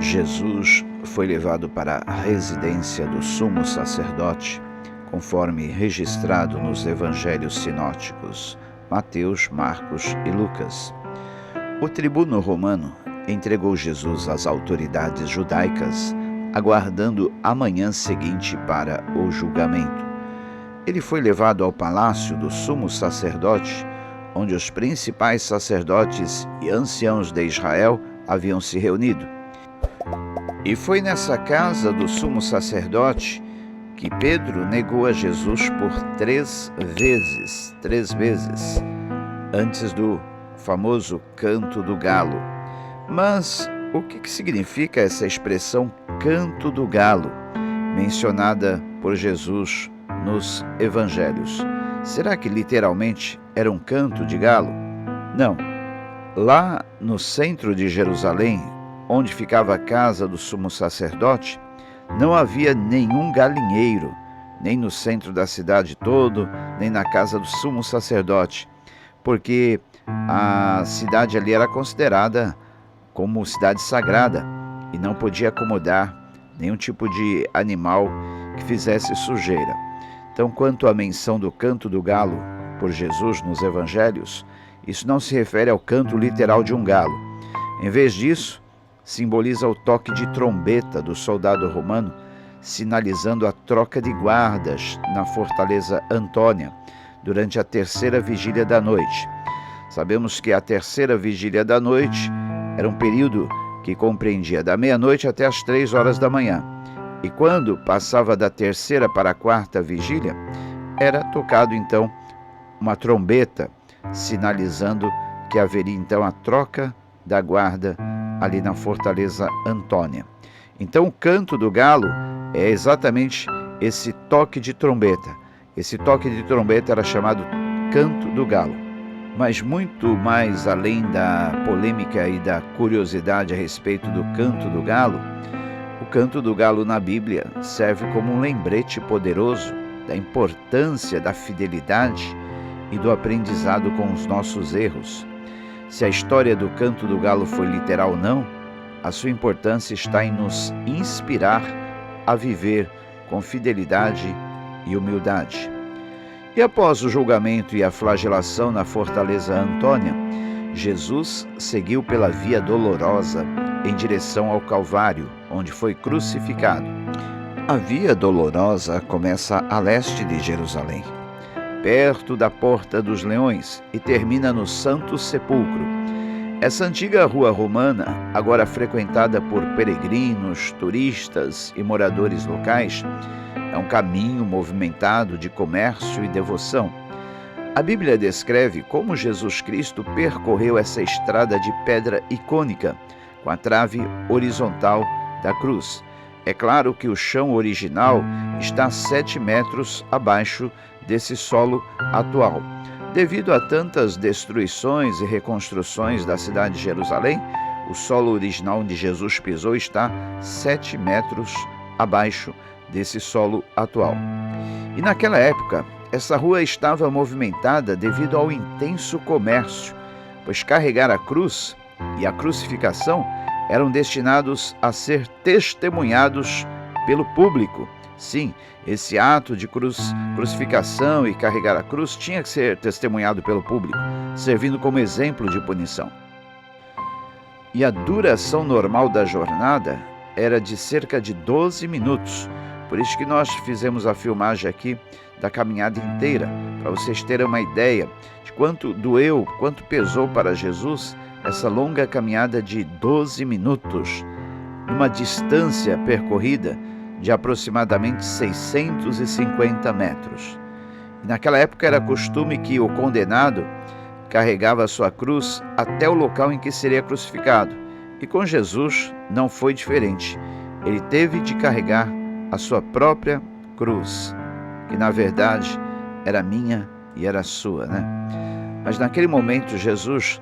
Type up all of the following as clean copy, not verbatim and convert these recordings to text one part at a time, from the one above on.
Jesus foi levado para a residência do sumo sacerdote, conforme registrado nos evangelhos sinóticos, Mateus, Marcos e Lucas. O tribuno romano entregou Jesus às autoridades judaicas, aguardando a manhã seguinte para o julgamento. Ele foi levado ao palácio do sumo sacerdote, onde os principais sacerdotes e anciãos de Israel haviam se reunido. E foi nessa casa do sumo sacerdote que Pedro negou a Jesus por três vezes, antes do famoso canto do galo. Mas o que significa essa expressão canto do galo, mencionada por Jesus nos evangelhos? Será que literalmente era um canto de galo? Não. Lá no centro de Jerusalém, onde ficava a casa do sumo sacerdote, não havia nenhum galinheiro, nem no centro da cidade todo, nem na casa do sumo sacerdote, porque a cidade ali era considerada como cidade sagrada e não podia acomodar nenhum tipo de animal que fizesse sujeira. Então, quanto à menção do canto do galo por Jesus nos evangelhos, isso não se refere ao canto literal de um galo. Em vez disso, simboliza o toque de trombeta do soldado romano, sinalizando a troca de guardas na fortaleza Antônia durante a terceira vigília da noite. Sabemos que a terceira vigília da noite era um período que compreendia da meia-noite até as 3 horas da manhã. E quando passava da terceira para a quarta vigília, era tocado então uma trombeta, sinalizando que haveria então a troca da guarda ali na fortaleza Antônia. Então o canto do galo é exatamente esse toque de trombeta. Esse toque de trombeta era chamado canto do galo. Mas muito mais além da polêmica e da curiosidade a respeito do canto do galo, o canto do galo na Bíblia serve como um lembrete poderoso da importância da fidelidade e do aprendizado com os nossos erros. Se a história do canto do galo foi literal ou não, a sua importância está em nos inspirar a viver com fidelidade e humildade. E após o julgamento e a flagelação na fortaleza Antônia, Jesus seguiu pela via dolorosa em direção ao Calvário, onde foi crucificado. A via dolorosa começa a leste de Jerusalém, perto da Porta dos Leões, e termina no Santo Sepulcro. Essa antiga rua romana, agora frequentada por peregrinos, turistas e moradores locais, é um caminho movimentado de comércio e devoção. A Bíblia descreve como Jesus Cristo percorreu essa estrada de pedra icônica, com a trave horizontal da cruz. É claro que o chão original está 7 metros abaixo desse solo atual. Devido a tantas destruições e reconstruções da cidade de Jerusalém, o solo original onde Jesus pisou está 7 metros abaixo desse solo atual. E naquela época, essa rua estava movimentada devido ao intenso comércio, pois carregar a cruz e a crucificação eram destinados a ser testemunhados pelo público. Sim, esse ato de crucificação e carregar a cruz tinha que ser testemunhado pelo público, servindo como exemplo de punição. E a duração normal da jornada era de cerca de 12 minutos. Por isso que nós fizemos a filmagem aqui da caminhada inteira, para vocês terem uma ideia de quanto doeu, quanto pesou para Jesus essa longa caminhada de 12 minutos, numa distância percorrida de aproximadamente 650 metros. E naquela época era costume que o condenado carregava a sua cruz até o local em que seria crucificado. E com Jesus não foi diferente. Ele teve de carregar a sua própria cruz, que na verdade era minha e era sua, né? Mas naquele momento Jesus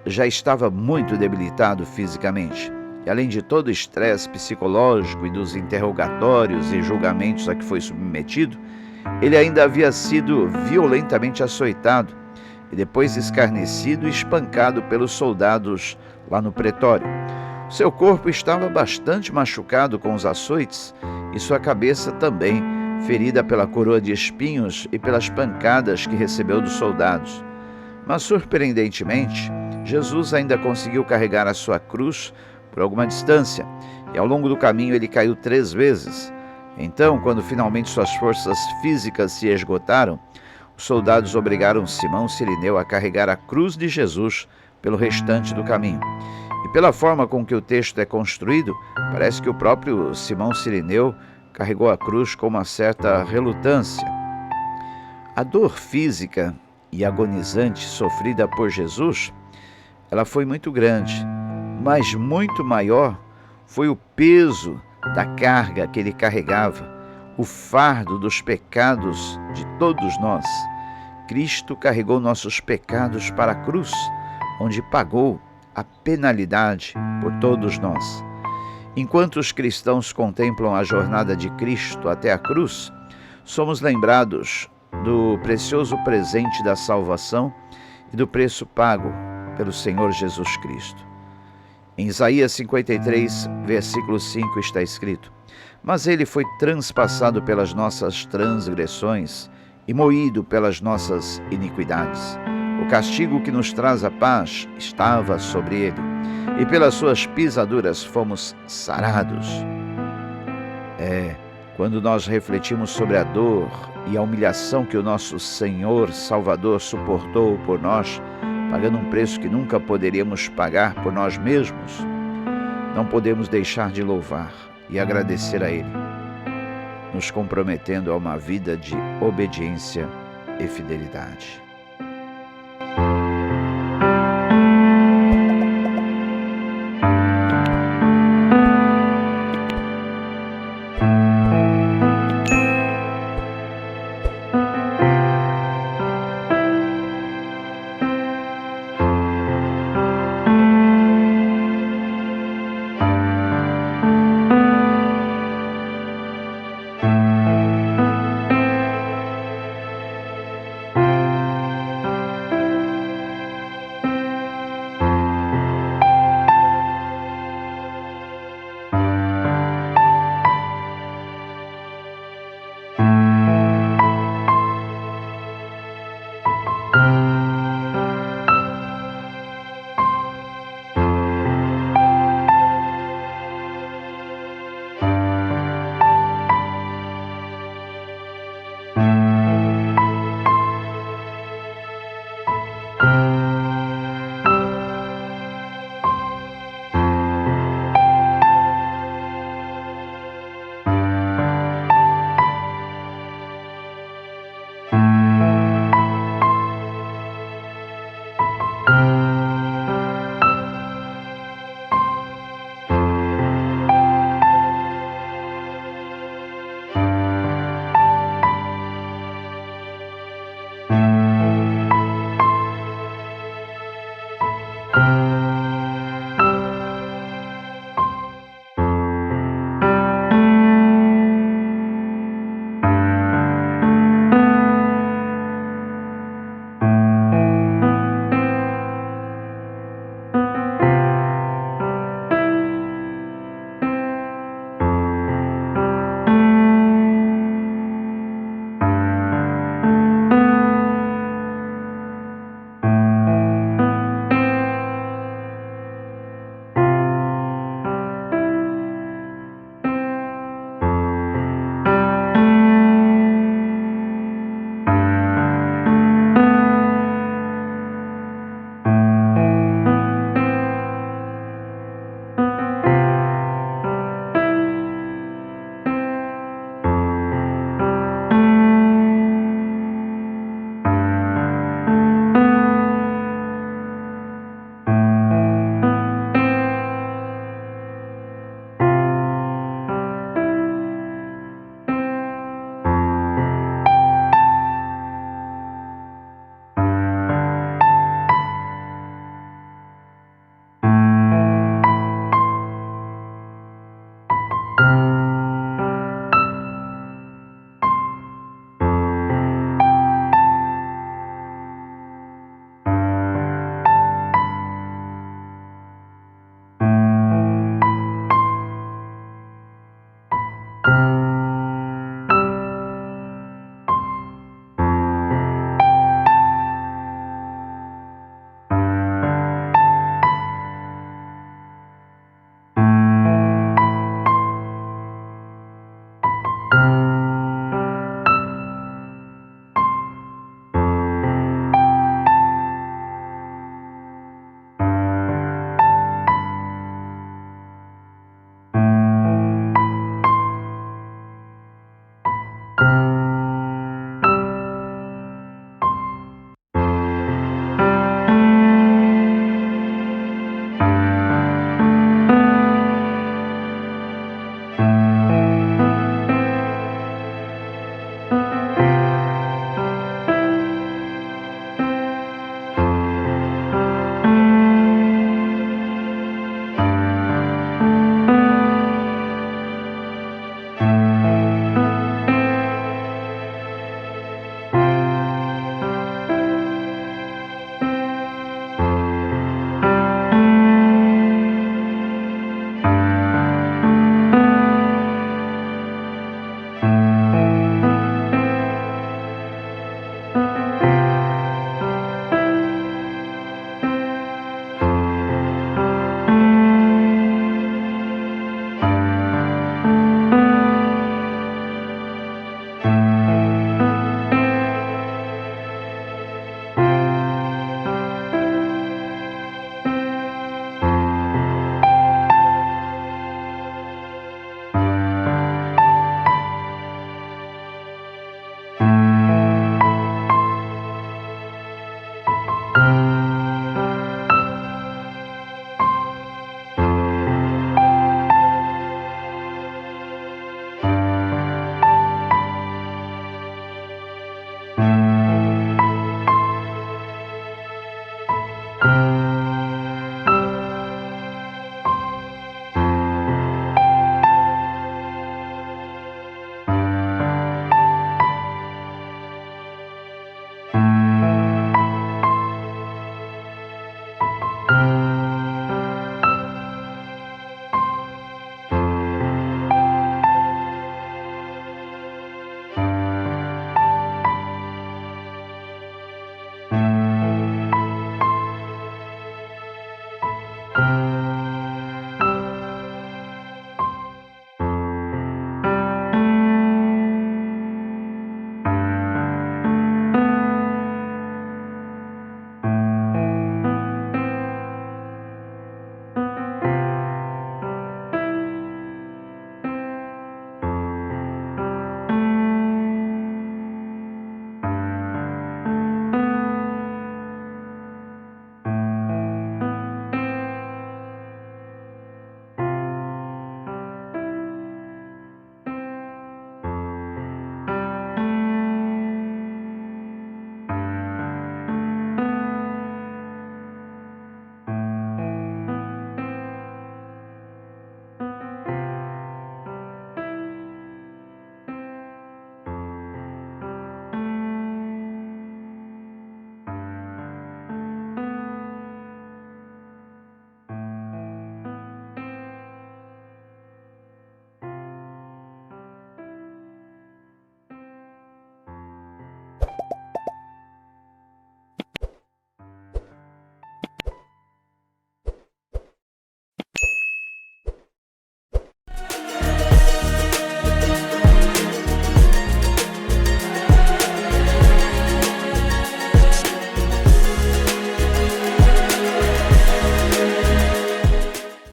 já estava muito debilitado fisicamente. E além de todo o estresse psicológico e dos interrogatórios e julgamentos a que foi submetido, ele ainda havia sido violentamente açoitado e depois escarnecido e espancado pelos soldados lá no pretório. Seu corpo estava bastante machucado com os açoites e sua cabeça também, ferida pela coroa de espinhos e pelas pancadas que recebeu dos soldados. Mas, surpreendentemente, Jesus ainda conseguiu carregar a sua cruz por alguma distância, e ao longo do caminho ele caiu 3 vezes. Então, quando finalmente suas forças físicas se esgotaram, os soldados obrigaram Simão Cirineu a carregar a cruz de Jesus pelo restante do caminho. E pela forma com que o texto é construído, parece que o próprio Simão Cirineu carregou a cruz com uma certa relutância. A dor física e agonizante sofrida por Jesus, ela foi muito grande, mas muito maior foi o peso da carga que ele carregava, o fardo dos pecados de todos nós. Cristo carregou nossos pecados para a cruz, onde pagou a penalidade por todos nós. Enquanto os cristãos contemplam a jornada de Cristo até a cruz, somos lembrados do precioso presente da salvação e do preço pago pelo Senhor Jesus Cristo. Em Isaías 53, versículo 5 está escrito: Mas ele foi transpassado pelas nossas transgressões e moído pelas nossas iniquidades. O castigo que nos traz a paz estava sobre ele, e pelas suas pisaduras fomos sarados. Quando nós refletimos sobre a dor e a humilhação que o nosso Senhor Salvador suportou por nós, pagando um preço que nunca poderíamos pagar por nós mesmos, não podemos deixar de louvar e agradecer a Ele, nos comprometendo a uma vida de obediência e fidelidade.